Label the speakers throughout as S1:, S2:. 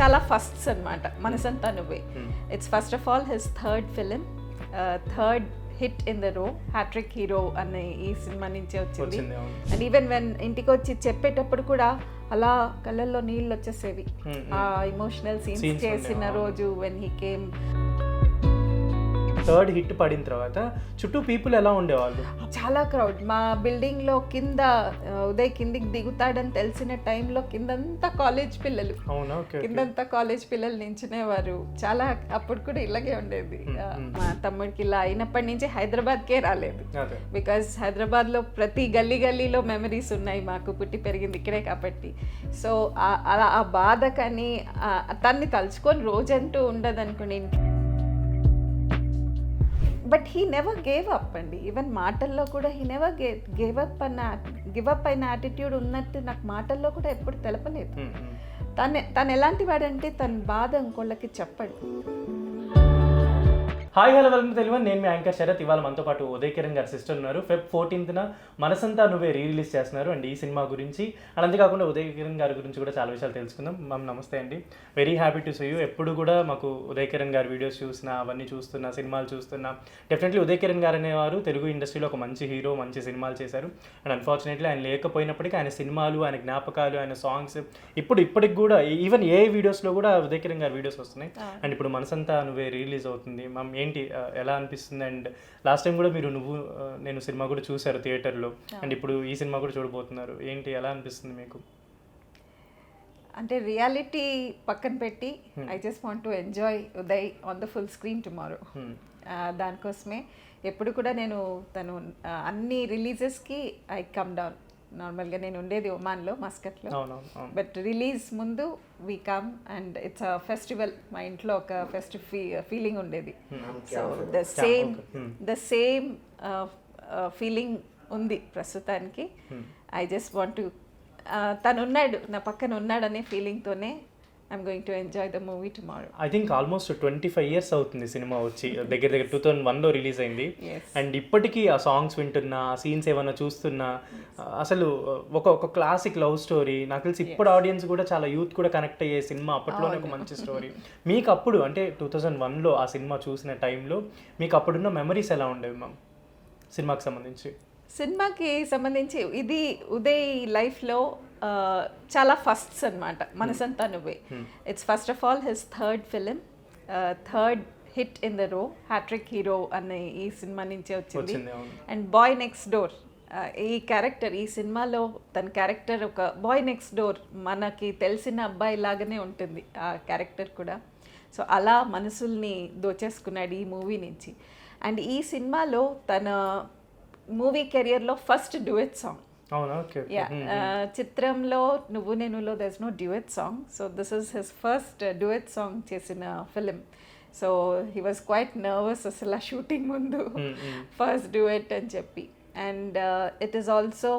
S1: చాలా ఫస్ట్స్ అనమాట మనసంతా నువ్వే. It's first of all his third film, third hit in the రో, హ్యాట్రిక్ హీరో అనే ఈ సినిమా నుంచే వచ్చింది. అండ్ ఈవెన్ వెన్ ఇంటికి వచ్చి చెప్పేటప్పుడు కూడా అలా కళ్ళల్లో నీళ్ళు వచ్చేసేవి ఆ ఇమోషనల్ సీన్స్ చేసిన రోజు when he came.
S2: Third hit పడిన తర్వాత చుట్టూ పీపుల్ ఎలా ఉండేవాళ్ళు?
S1: చాలా క్రౌడ్. మా బిల్డింగ్లో కింద ఉదయ్ కిందికి దిగుతాడని తెలిసిన టైంలో కిందంతా కాలేజ్ పిల్లలు, కిందంతా కాలేజ్ పిల్లలు నించునేవారు. చాలా అప్పుడు కూడా ఇలాగే ఉండేది. మా తమ్ముడికి ఇలా అయినప్పటి నుంచి హైదరాబాద్కే రాలేదు, బికాజ్ హైదరాబాద్లో ప్రతి గల్లీ గల్లీలో మెమరీస్ ఉన్నాయి, మాకు పుట్టి పెరిగింది ఇక్కడే కాబట్టి. సో అలా ఆ బాధ కానీ తన్ని తలుచుకొని రోజంటూ ఉండదు అనుకోండి. But he never gave up అండి. ఈవెన్ మాటల్లో కూడా హీ నెవర్ గివ్ అప్ అయిన యాటిట్యూడ్ ఉన్నట్టు నాకు మాటల్లో కూడా ఎప్పుడు తెలపలేదు. తను ఎలాంటి వాడంటే తన బాధ ఇంకోళ్ళకి చెప్పడు.
S2: Hi hello welcome Telugu. నేను మీ యాంకర్ శరత్. ఇవాళ మనతో పాటు ఉదయ్ కిరణ్ గారి సిస్టర్ ఉన్నారు. Feb 14th మనసంతా నువ్వే రిలీజ్ చేస్తున్నారు అండ్ ఈ సినిమా గురించి అండ్ అంతేకాకుండా ఉదయ్ కిరణ్ గారి గురించి కూడా చాలా విషయాలు తెలుసుకుందాం. మ్యామ్ నమస్తే అండి, very happy to see you. ఎప్పుడు కూడా మాకు ఉదయ్ కిరణ్ గారి వీడియోస్ చూసినా, అవన్నీ చూస్తున్నా, సినిమాలు చూస్తున్నా, డెఫినెట్లీ ఉదయ్ కిరణ్ గారు అనేవారు తెలుగు ఇండస్ట్రీలో ఒక మంచి హీరో, మంచి సినిమాలు చేశారు. అండ్ అన్ఫార్చునేట్లీ ఆయన లేకపోయినప్పటికీ ఆయన సినిమాలు, ఆయన జ్ఞాపకాలు, ఆయన సాంగ్స్ ఇప్పటికి కూడా ఈవెన్ ఏ వీడియోస్లో కూడా ఉదయ్ కిరణ్ గారి వీడియోస్ వస్తున్నాయి. అండ్ ఇప్పుడు మనసంతా నువ్వే రిలీజ్ అవుతుంది. మ్యామ్ ఏంటి ఎలా అనిపిస్తుంది? అండ్ లాస్ట్ టైం కూడా మీరు నేను సినిమా కూడా చూశారు థియేటర్లో, అండ్ ఇప్పుడు ఈ సినిమా కూడా చూడబోతున్నారు. ఏంటి ఎలా అనిపిస్తుంది మీకు?
S1: అంటే రియాలిటీ పక్కన పెట్టి I just want to enjoy Uday on the full screen tomorrow. దానికోసమే ఎప్పుడు కూడా నేను తను అన్ని రిలీజెస్కి ఐ కమ్ డౌన్. నార్మల్గా నేను ఉండేది ఒమాన్లో, మస్కట్లో, బట్ రిలీజ్ ముందు we come and it's a festival. మా ఇంట్లో ఒక ఫెస్టివ్ ఫీలింగ్ ఉండేది. సో ద సేమ్ ఫీలింగ్ ఉంది ప్రస్తుతానికి. ఐ జస్ట్ వాంట్ టు తను ఉన్నాడు, నా పక్కన ఉన్నాడనే ఫీలింగ్తోనే I'm going to enjoy the movie tomorrow.
S2: I think almost 25 years అవుతుంది సినిమా వచ్చి. దగ్గర 2001లో రిలీజ్ అయింది. అండ్ ఇప్పటికీ ఆ సాంగ్స్ వింటున్నా, ఆ సీన్స్ ఏమైనా చూస్తున్నా, అసలు ఒక క్లాసిక్ లవ్ స్టోరీ. నాకు తెలిసి ఇప్పుడు ఆడియన్స్ కూడా చాలా యూత్ కూడా కనెక్ట్ అయ్యే సినిమా. అప్పట్లోనే ఒక మంచి స్టోరీ. మీకు అప్పుడు అంటే 2001లో ఆ సినిమా చూసిన టైంలో మీకు అప్పుడున్న మెమరీస్ ఎలా ఉండేవి మ్యామ్ సినిమాకి సంబంధించి?
S1: సినిమాకి సంబంధించి ఇది ఉదయ్ లైఫ్లో చాలా ఫస్ట్స్ అనమాట మనసంతా నువ్వే. It's first of all his third film, third hit in the రో, హ్యాట్రిక్ హీరో అనే ఈ సినిమా నుంచే వచ్చింది. అండ్ బాయ్ నెక్స్ట్ డోర్ ఈ క్యారెక్టర్, ఈ సినిమాలో తన క్యారెక్టర్ ఒక బాయ్ నెక్స్ట్ డోర్, మనకి తెలిసిన అబ్బాయి లాగానే ఉంటుంది ఆ క్యారెక్టర్ కూడా. సో అలా మనసుల్ని దోచేసుకున్నాడు ఈ మూవీ నుంచి. అండ్ ఈ సినిమాలో తన మూవీ కెరియర్లో ఫస్ట్ డ్యూయెట్ సాంగ్. చిత్రంలో నువ్వు నేనులో there is no duet song. So this is his first duet song చేసిన film. So he was quite nervous అసలు ఆ షూటింగ్ ముందు, ఫస్ట్ డ్యూయెట్ అని చెప్పి. And it is also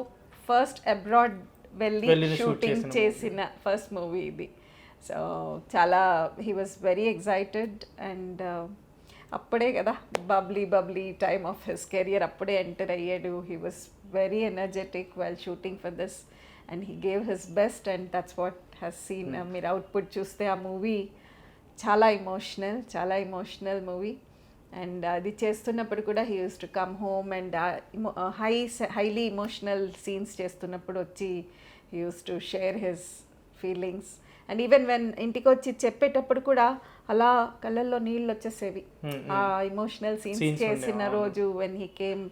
S1: first abroad వెళ్ళి షూటింగ్ చేసిన ఫస్ట్ మూవీ ఇది. సో చాలా he was very excited. And అప్పుడే కదా bubbly time of his career, అప్పుడే ఎంటర్ అయ్యాడు. He was very energetic while shooting for this and he gave his best and that's what has seen. మీరు output చూస్తే ఆ movie చాలా emotional movie. And అది చేస్తున్నప్పుడు కూడా he use to come home and highly emotional scenes చేస్తున్నప్పుడు వచ్చి he use to share his feelings. And even when ఇంటికి వచ్చి చెప్పేటప్పుడు కూడా అలా కళ్ళల్లో నీళ్ళు వచ్చేసేవి ఆ ఇమోషనల్ సీన్స్ చేసిన రోజు వెన్ హీ కేమ్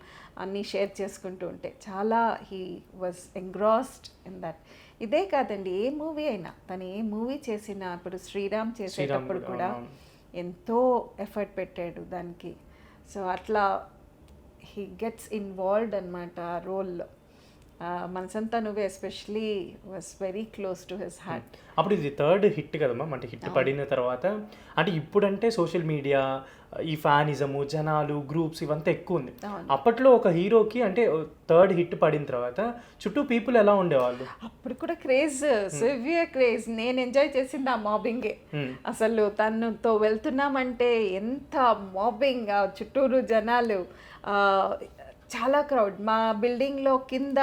S1: అన్నీ షేర్ చేసుకుంటూ ఉంటే. చాలా he was engrossed in that. ఇదే కాదండి, ఏ మూవీ అయినా తను ఏ మూవీ చేసినా, ఇప్పుడు శ్రీరామ్ చేసేటప్పుడు కూడా ఎంతో ఎఫర్ట్ పెట్టాడు దానికి. సో అట్లా హీ గెట్స్ ఇన్వాల్వ్డ్ అనమాట ఆ రోల్లో. మనసంతా నువ్వే especially was very close to his heart.
S2: అప్పుడు ఇది థర్డ్ హిట్ కదమ్మా, అంటే హిట్ పడిన తర్వాత అంటే ఇప్పుడంటే సోషల్ మీడియా, ఈ ఫ్యానిజము, జనాలు, గ్రూప్స్ ఇవంతా ఎక్కువ ఉంది. అప్పట్లో ఒక హీరోకి అంటే థర్డ్ హిట్ పడిన తర్వాత చుట్టూ పీపుల్ ఎలా ఉండేవాళ్ళు?
S1: అప్పుడు కూడా క్రేజ్, సివియర్ క్రేజ్. నేను ఎంజాయ్ చేసింది ఆ మాబింగే. అసలు తనతో వెళ్తున్నామంటే ఎంత మాబింగ్, చుట్టూరు జనాలు. చాలా క్రౌడ్. మా బిల్డింగ్లో కింద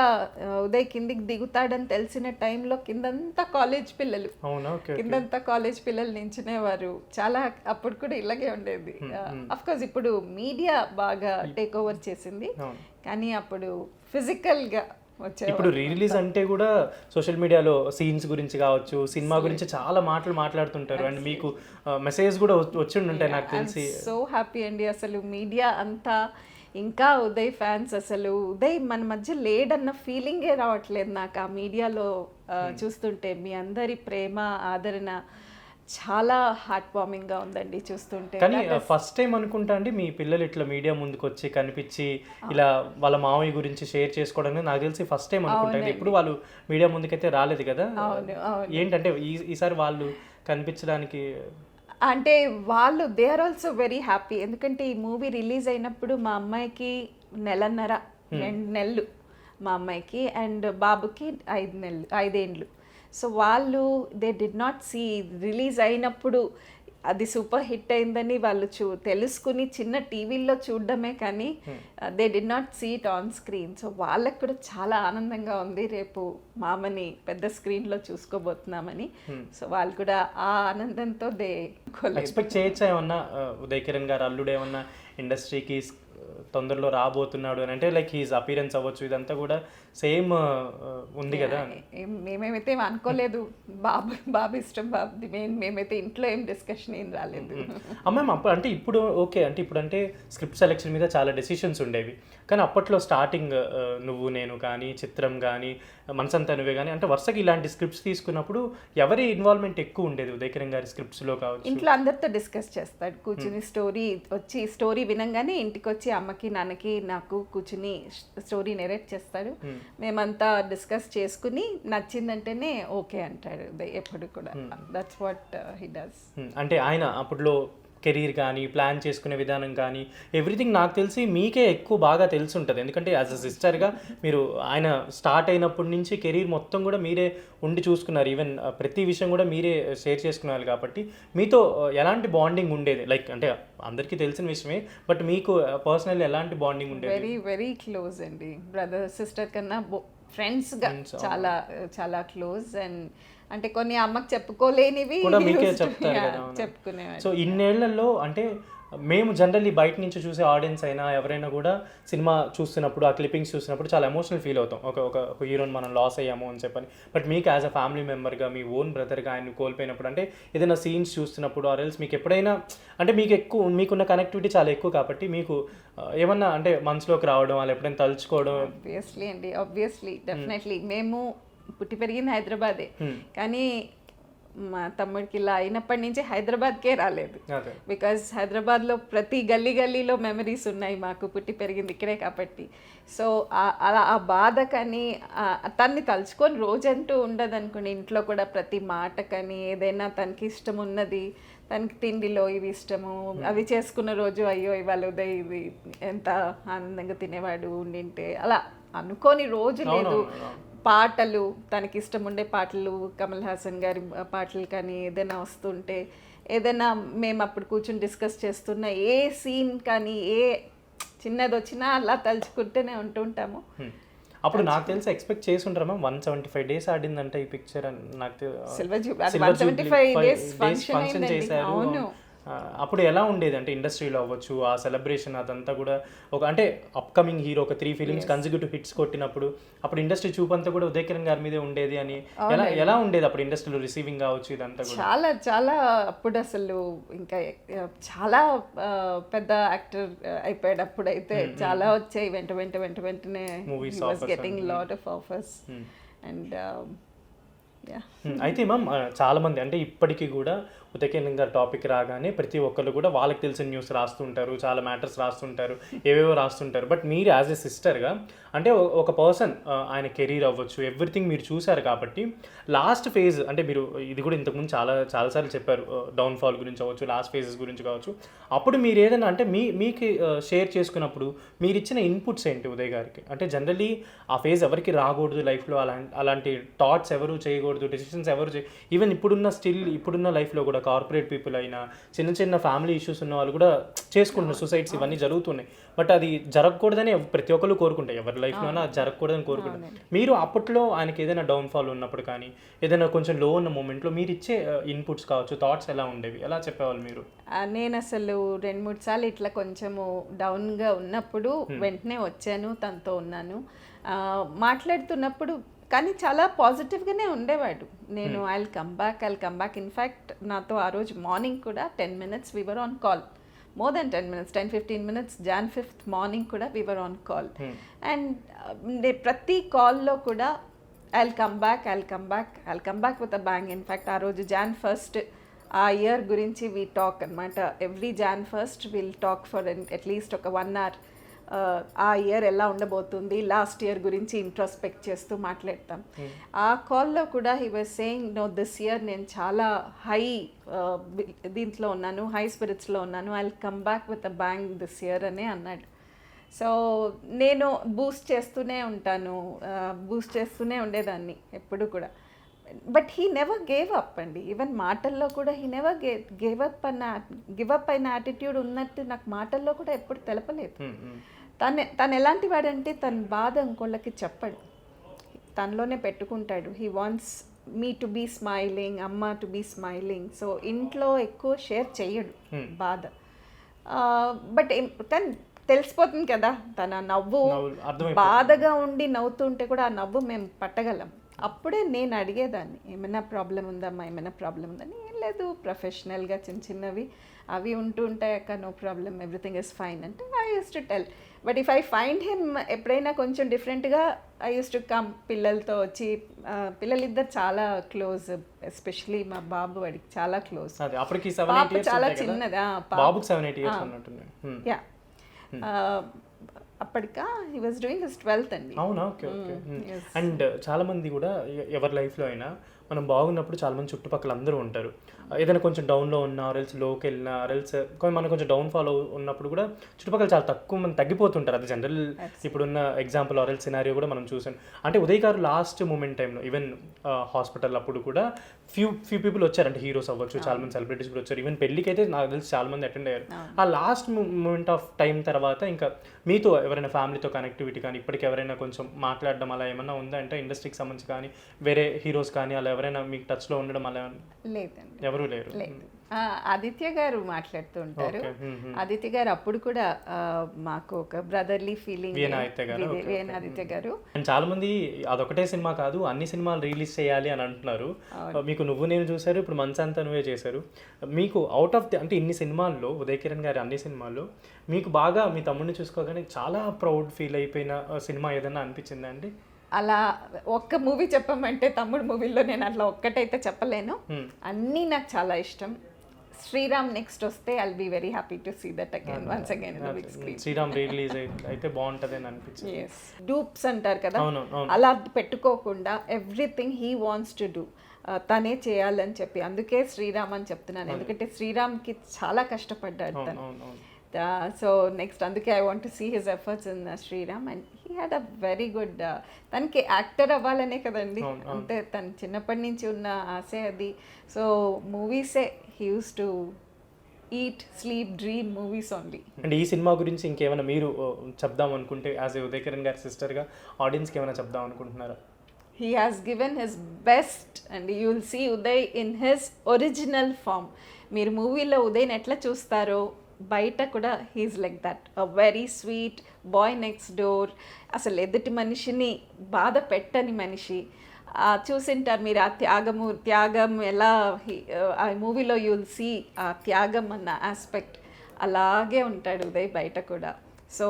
S1: ఉదయ్ కిందికి దిగుతాడని తెలిసిన టైంలో కిందంతా కాలేజ్ పిల్లలు,
S2: అవునా? ఓకే.
S1: కిందంతా కాలేజ్ పిల్లలు నించునేవారు. చాలా అప్పుడు కూడా ఇలాగే ఉండేది. అఫ్ కోర్స్ ఇప్పుడు మీడియా బాగా టేక్ ఓవర్ చేసింది, కానీ అప్పుడు ఫిజికల్గా వచ్చే.
S2: ఇప్పుడు రీ రిలీజ్ అంటే కూడా సోషల్ మీడియాలో సీన్స్ గురించి కావచ్చు, సినిమా గురించి చాలా మాటలు మాట్లాడుతుంటారు. అండ్ మీకు మెసేజ్ కూడా వచ్చి ఉంటాయి నాకు తెలిసి.
S1: సో హ్యాపీ అండి. అసలు మీడియా అంతా ఇంకా ఉదయ్ ఫ్యాన్స్, అసలు ఉదయ్ మన మధ్య లేడన్న ఫీలింగే రావట్లేదు నాకు ఆ మీడియాలో చూస్తుంటే. మీ అందరి ప్రేమ ఆదరణ చాలా హార్ట్ వార్మింగ్ గా ఉందండి చూస్తుంటే.
S2: కానీ ఫస్ట్ టైం అనుకుంటా అండి మీ పిల్లలు ఇట్లా మీడియా ముందుకు వచ్చి కనిపించి ఇలా వాళ్ళ మామయ్య గురించి షేర్ చేసుకోవడం నాకు తెలిసి ఫస్ట్ టైం అనుకుంటా. ఎప్పుడు వాళ్ళు మీడియా ముందుకైతే రాలేదు కదా. ఏంటంటే ఈసారి వాళ్ళు కనిపించడానికి
S1: అంటే వాళ్ళు they are also very happy. ఎందుకంటే ఈ మూవీ రిలీజ్ అయినప్పుడు మా అమ్మాయికి 2 నెలలు మా అమ్మాయికి, అండ్ బాబుకి 5 ఏండ్లు. సో వాళ్ళు they did not see release అయినప్పుడు అది సూపర్ హిట్ అయిందని వాళ్ళు తెలుసుకుని చిన్న టీవీల్లో చూడడమే, కానీ they did not see it on screen. So వాళ్ళకి కూడా చాలా ఆనందంగా ఉంది రేపు మామని పెద్ద స్క్రీన్లో చూసుకోబోతున్నామని. సో వాళ్ళు కూడా ఆ ఆనందంతో దే
S2: ఎక్స్పెక్ట్ చేయొచ్చా ఏమన్నా ఉదయ్ కిరణ్ గారు అల్లుడు ఏమన్నా ఇండస్ట్రీకి తొందరలో రాబోతున్నాడు అని? అంటే లైక్ హీజ్ అపీరెన్స్ అవ్వచ్చు, ఇదంతా కూడా సేమ్ ఉంది కదా.
S1: మేమేమైతే అనుకోలేదు. బాబు ఇష్టం బాబుది. మేమైతే ఇంట్లో ఏం డిస్కషన్ ఏం రాలేదు.
S2: అమ్మాయి అప్పుడు అంటే ఇప్పుడు ఓకే అంటే ఇప్పుడు అంటే స్క్రిప్ట్ సెలెక్షన్ మీద చాలా డెసిషన్స్ ఉండేవి, కానీ అప్పట్లో స్టార్టింగ్ నువ్వు నేను కానీ చిత్రం కానీ మనసంతా నువ్వే కానీ అంటే వరుసగా ఇలాంటి స్క్రిప్ట్స్ తీసుకున్నప్పుడు ఎవరి ఇన్వాల్వ్మెంట్ ఎక్కువ ఉండేది ఉదయ్ కిరణ్ గారి స్క్రిప్ట్స్లో కావచ్చు?
S1: ఇంట్లో అందరితో డిస్కస్ చేస్తాడు కూర్చుని. స్టోరీ వినంగానే ఇంటికి వచ్చి అమ్మకి నాన్నకి నాకు కూర్చుని స్టోరీ నెరేట్ చేస్తాడు. మేమంతా డిస్కస్ చేసుకుని నచ్చిందంటేనే ఓకే అంటాడు ఎప్పుడు కూడా. That's what he does.
S2: అంటే ఆయన అప్పట్లో కెరీర్ కానీ ప్లాన్ చేసుకునే విధానం కానీ ఎవ్రీథింగ్ నాకు తెలిసి మీకే ఎక్కువ బాగా తెలిసి ఉంటుంది. ఎందుకంటే యాజ్ అ సిస్టర్గా మీరు ఆయన స్టార్ట్ అయినప్పటి నుంచి కెరీర్ మొత్తం కూడా మీరే ఉండి చూసుకున్నారు. ఈవెన్ ప్రతి విషయం కూడా మీరే షేర్ చేసుకున్నారు కాబట్టి మీతో ఎలాంటి బాండింగ్ ఉండేది? లైక్ అంటే అందరికీ తెలిసిన విషయమే, బట్ మీకు పర్సనల్ ఎలాంటి బాండింగ్ ఉండేది?
S1: వెరీ వెరీ క్లోజ్ అండి. బ్రదర్ సిస్టర్ కన్నా ఫ్రెండ్స్గా చాలా చాలా క్లోజ్. అండ్ అంటే కొన్ని అమ్మకి చెప్పుకోలేనివి చెప్పుకునేవారు.
S2: సో ఇన్నేళ్లలో అంటే మేము జనరల్లీ బయట నుంచి చూసే ఆడియన్స్ అయినా ఎవరైనా కూడా సినిమా చూస్తున్నప్పుడు ఆ క్లిప్పింగ్స్ చూసినప్పుడు చాలా ఎమోషనల్ ఫీల్ అవుతాం. ఒక హీరోని మనం లాస్ అయ్యాము అని చెప్పని. బట్ మీకు యాజ్ అ ఫ్యామిలీ మెంబర్గా మీ ఓన్ బ్రదర్గా ఆయన కోల్పోయినప్పుడు అంటే ఏదైనా సీన్స్ చూస్తున్నప్పుడు ఆర్ ఎల్స్ మీకు ఎప్పుడైనా అంటే మీకున్న కనెక్టివిటీ చాలా ఎక్కువ కాబట్టి మీకు ఏమన్నా అంటే మనసులోకి రావడం వాళ్ళు ఎప్పుడైనా తలుచుకోవడం?
S1: ఆబ్వియస్లీ అండి, ఆబ్వియస్లీ డెఫినెట్లీ. మేము పుట్టి పెరిగింది హైదరాబాదే, కానీ మా తమ్ముడికి ఇలా అయినప్పటి నుంచి హైదరాబాద్కే రాలేదు. బికాజ్ హైదరాబాద్లో ప్రతి గల్లీలో మెమరీస్ ఉన్నాయి మాకు, పుట్టి పెరిగింది ఇక్కడే కాబట్టి. సో అలా ఆ బాధ కానీ తన్ని తలుచుకొని రోజంటూ ఉండదు అనుకోండి. ఇంట్లో కూడా ప్రతి మాట కానీ ఏదైనా తనకి ఇష్టం ఉన్నది, తనకి తిండిలో ఇవి ఇష్టము అవి చేసుకున్న రోజు అయ్యో ఇవాళ ఉదయ్ ఇది ఎంత ఆనందంగా తినేవాడు ఉండింటే, అలా అనుకోని రోజు లేదు. పాటలు తనకి ఇష్టం ఉండే పాటలు, కమల్ హాసన్ గారి పాటలు కానీ ఏదైనా వస్తుంటే, ఏదైనా మేము అప్పుడు కూర్చొని డిస్కస్ చేస్తున్న ఏ సీన్ కానీ ఏ చిన్నది వచ్చినా అలా తలుచుకుంటూనే ఉంటుంటాము.
S2: అప్పుడు నాకు తెలిసి ఎక్స్పెక్ట్ చేసి ఉంటారా మ్యామ్ 175 days ఆడిందంటే ఈ పిక్చర్ అని? నాకు ఫంక్షన్ చేశారు. అప్పుడు ఎలా ఉండేది అంటే ఇండస్ట్రీలో అవ్వచ్చు ఆ సెలబ్రేషన్ అదంతా కూడా ఒక అంటే అప్కమింగ్ హీరో ఒక 3 films కన్సిక్యూటివ్ హిట్స్ కొట్టినప్పుడు అప్పుడు ఇండస్ట్రీ చూపంతా కూడా ఉదయ్ కిరణ్ గారి మీదే ఉండేది అని ఎలా ఉండేది అప్పుడు ఇండస్ట్రీలో రిసీవింగ్ కావచ్చు ఇదంతా కూడా?
S1: చాలా చాలా అప్పుడు అసలు ఇంకా చాలా పెద్ద యాక్టర్ అయిపోయాడు. అప్పుడైతే చాలా వచ్చాయి వెంటనే
S2: movies
S1: getting lot of offers. And
S2: అయితే మ్యామ్ చాలా మంది అంటే ఇప్పటికీ కూడా ఉదయ్ కిరణ్ గారి టాపిక్ రాగానే ప్రతి ఒక్కరు కూడా వాళ్ళకి తెలిసిన న్యూస్ రాస్తుంటారు, చాలా మ్యాటర్స్ రాస్తుంటారు, ఏవేవో రాస్తుంటారు. బట్ మీరు యాజ్ ఎ సిస్టర్గా అంటే ఒక పర్సన్ ఆయన కెరీర్ అవ్వచ్చు ఎవ్రీథింగ్ మీరు చూసారు కాబట్టి లాస్ట్ ఫేజ్ అంటే మీరు ఇది కూడా ఇంతకుముందు చాలాసార్లు చెప్పారు డౌన్ఫాల్ గురించి అవ్వచ్చు, లాస్ట్ ఫేజెస్ గురించి కావచ్చు. అప్పుడు మీరు ఏదైనా అంటే మీకు షేర్ చేసుకున్నప్పుడు మీరు ఇచ్చిన ఇన్పుట్స్ ఏంటి ఉదయ్ గారికి? అంటే జనరల్లీ ఆ ఫేజ్ ఎవరికి రాకూడదు లైఫ్లో, అలాంటి థాట్స్ ఎవరు చేయకూడదు చేయకూడదు, డెసిషన్స్ ఎవరు ఈవెన్ ఇప్పుడున్న లైఫ్లో కూడా కార్పొరేట్ పీపుల్ అయినా చిన్న చిన్న ఫ్యామిలీ ఇష్యూస్ ఉన్న వాళ్ళు కూడా చేసుకుంటున్నారు, సూసైడ్స్ ఇవన్నీ జరుగుతున్నాయి. బట్ అది జరగకూడదని ప్రతి ఒక్కరు కోరుకుంటారు, ఎవరి లైఫ్లోనా అది జరగకూడదని కోరుకుంటారు. మీరు అప్పట్లో ఆయనకి ఏదైనా డౌన్ఫాల్ ఉన్నప్పుడు కానీ ఏదైనా కొంచెం లో ఉన్న మూమెంట్లో మీరు ఇచ్చే ఇన్పుట్స్ కావచ్చు, థాట్స్ ఎలా ఉండేవి, ఎలా చెప్పేవాళ్ళు మీరు?
S1: నేను అసలు 2-3 సార్లు ఇట్లా కొంచెము డౌన్గా ఉన్నప్పుడు వెంటనే వచ్చాను, తనతో ఉన్నాను, మాట్లాడుతున్నప్పుడు కానీ చాలా పాజిటివ్గానే ఉండేవాడు. నేను I will come back in fact నాతో ఆ రోజు మార్నింగ్ కూడా 10 minutes we were on call, more than 10 minutes, 10-15 minutes, Jan 5th morning కూడా we were on call. And ప్రతి కాల్లో కూడా I'll come back with a bang. In fact ఆ రోజు Jan 1st ఆ ఇయర్ గురించి వీ టాక్ అనమాట. Every Jan 1st will talk for at least ఒక 1 hour. ఆ ఇయర్ ఎలా ఉండబోతుంది, లాస్ట్ ఇయర్ గురించి ఇంట్రోస్పెక్ట్ చేస్తూ మాట్లాడతాం. ఆ కాల్లో కూడా he was saying no this year నేను చాలా హై దీంట్లో ఉన్నాను, హై స్పిరిట్స్లో ఉన్నాను, I will come back with a bang this year అని అన్నాడు. సో నేను బూస్ట్ చేస్తూనే ఉండేదాన్ని ఎప్పుడు కూడా. But he never gave up అండి. ఈవెన్ మాటల్లో కూడా హీ నెవర్ గివ్ అప్ అయిన యాటిట్యూడ్ ఉన్నట్టు నాకు మాటల్లో కూడా ఎప్పుడు తెలపలేదు. తను ఎలాంటి వాడంటే తన బాధ ఇంకోళ్ళకి చెప్పడు, తనలోనే పెట్టుకుంటాడు. He wants me to be smiling, అమ్మ టు బీ స్మైలింగ్. సో ఇంట్లో ఎక్కువ షేర్ చెయ్యడు బాధ. బట్ కానీ తెలిసిపోతుంది కదా తన నవ్వు, బాధగా ఉండి నవ్వుతుంటే కూడా ఆ నవ్వు మేము పట్టగలం. అప్పుడే నేను అడిగేదాన్ని, ఏమైనా ప్రాబ్లం ఉందమ్మా, ఏమైనా ప్రాబ్లం ఉందని. ఏం లేదు, ప్రొఫెషనల్గా చిన్నవి అవి ఉంటూ ఉంటాయి అక్క, no problem, everything is fine అంటే I use to tell. But if I find him ఎప్పుడైనా కొంచెం డిఫరెంట్గా ఐ యూస్ టు కమ్, పిల్లలతో వచ్చి, పిల్లలిద్దరు చాలా క్లోజ్, ఎస్పెషలీ మా బాబు వాడికి చాలా క్లోజ్. పాప చాలా చిన్నదా, యా అప్పటికా he was doing his 12th అండి.
S2: అవునా, ఓకే ఓకే. అండ్ చాలా మంది కూడా ఎవరి లైఫ్లో అయినా మనం బాగున్నప్పుడు చాలా మంది చుట్టుపక్కల అందరూ ఉంటారు. ఏదైనా కొంచెం డౌన్లో ఉన్నా, ఆరెల్స్ లోకి వెళ్ళినా, ఆరెల్స్ మనం కొంచెం డౌన్ఫాల్ ఉన్నప్పుడు కూడా చుట్టుపక్కల చాలా తక్కువ మంది తగ్గిపోతుంటారు. అది జనరల్ ఇప్పుడున్న ఎగ్జాంపుల్ ఆరెల్స్ సినారియో కూడా మనం చూసాం. అంటే ఉదయ్ గారు లాస్ట్ మూమెంట్ టైంలో ఈవెన్ హాస్పిటల్ అప్పుడు కూడా ఫ్యూ పీపుల్ వచ్చారు, అంటే హీరోస్ అవ్వచ్చు, చాలా మంది సెలబ్రిటీస్ కూడా వచ్చారు. ఈవెన్ పెళ్ళికి అయితే నాకు తెలిసి చాలా మంది అటెండ్ అయ్యారు. ఆ లాస్ట్ మూమెంట్ ఆఫ్ టైం తర్వాత ఇంకా మీతో ఎవరైనా ఫ్యామిలీతో కనెక్టివిటీ కానీ ఇప్పటికి ఎవరైనా కొంచెం మాట్లాడడం అలా ఏమన్నా ఉందా? అంటే ఇండస్ట్రీకి సంబంధించి కానీ వేరే హీరోస్ కానీ అలా ఎవరైనా మీకు టచ్లో ఉండడం అలా?
S1: లేదండి,
S2: ఎవరు లేరు.
S1: ఆదిత్య గారు మాట్లాడుతూ ఉంటారు. ఆదిత్య గారు అప్పుడు కూడా మాకు ఒక బ్రదర్లీ ఫీలింగ్, ఆదిత్య గారు.
S2: చాలా మంది అదొకటే సినిమా కాదు, అన్ని సినిమాలు రిలీజ్ చేయాలి అని అంటున్నారు. మీకు నువ్వు నేను చూసారు, ఇప్పుడు మంచంతా నువ్వే చేశారు. మీకు అవుట్ ఆఫ్ ది అంటే ఇన్ని సినిమాల్లో ఉదయ్ కిరణ్ గారి అన్ని సినిమాల్లో మీకు బాగా మీ తమ్ముడిని చూసుకోగానే చాలా ప్రౌడ్ ఫీల్ అయిపోయిన సినిమా ఏదైనా అనిపించిందా అండి?
S1: అలా ఒక్క మూవీ చెప్పమంటే తమ్ముడు మూవీలో నేను అట్లా ఒక్కటైతే చెప్పలేను, అన్నీ నాకు చాలా ఇష్టం. శ్రీరామ్ నెక్స్ట్ వస్తే I'll be very happy to see that again, once again in the big screen.
S2: Sriram release అయితే బాగుంటది అని అనిపించింది.
S1: yes, డూప్స్ అంటారు కదా, అలా పెట్టుకోకుండా everything he wants to do, తనే చేయాలని చెప్పి, అందుకే శ్రీరామ్ అని చెప్తున్నాను. ఎందుకంటే శ్రీరామ్కి చాలా కష్టపడ్డాడు తను. సో నెక్స్ట్ అందుకే I want to see his efforts in Sriram. And he had a very good, తనకి యాక్టర్ అవ్వాలనే కదండి, అంటే తను చిన్నప్పటి నుంచి ఉన్న ఆశే అది. సో మూవీసే he use to eat, sleep, dream movies only.
S2: And ఈ సినిమా గురించి ఇంకేమైనా మీరు చెప్దాం అనుకుంటే యాజ్ ఏ ఉదయ్ కిరణ్ గారి సిస్టర్గా ఆడియన్స్కి ఏమైనా చెప్దాం అనుకుంటున్నారా?
S1: He has given his best and you will see Uday in his original form. మీరు మూవీలో ఉదయ్ని ఎట్లా చూస్తారో బయట కూడా he's like that, a very sweet boy next door. అసలు ఎదుటి మనిషిని బాధ పెట్టని మనిషి. చూసింటారు మీరు ఆ త్యాగం ఎలా ఆ మూవీలో యూ విల్ సీ ఆ త్యాగం అన్న ఆస్పెక్ట్, అలాగే ఉంటాడు ఉదయ్ బయట కూడా. సో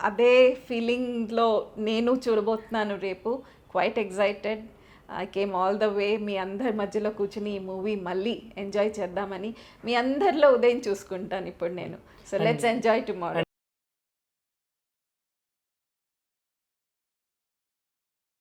S1: అదే ఫీలింగ్లో నేను చూడబోతున్నాను రేపు. Quite excited. I came all the way మీ అందరి మధ్యలో కూర్చుని ఈ మూవీ మళ్ళీ ఎంజాయ్ చేద్దామని. మీ అందరిలో ఉదయం చూసుకుంటాను ఇప్పుడు నేను. So let's enjoy tomorrow.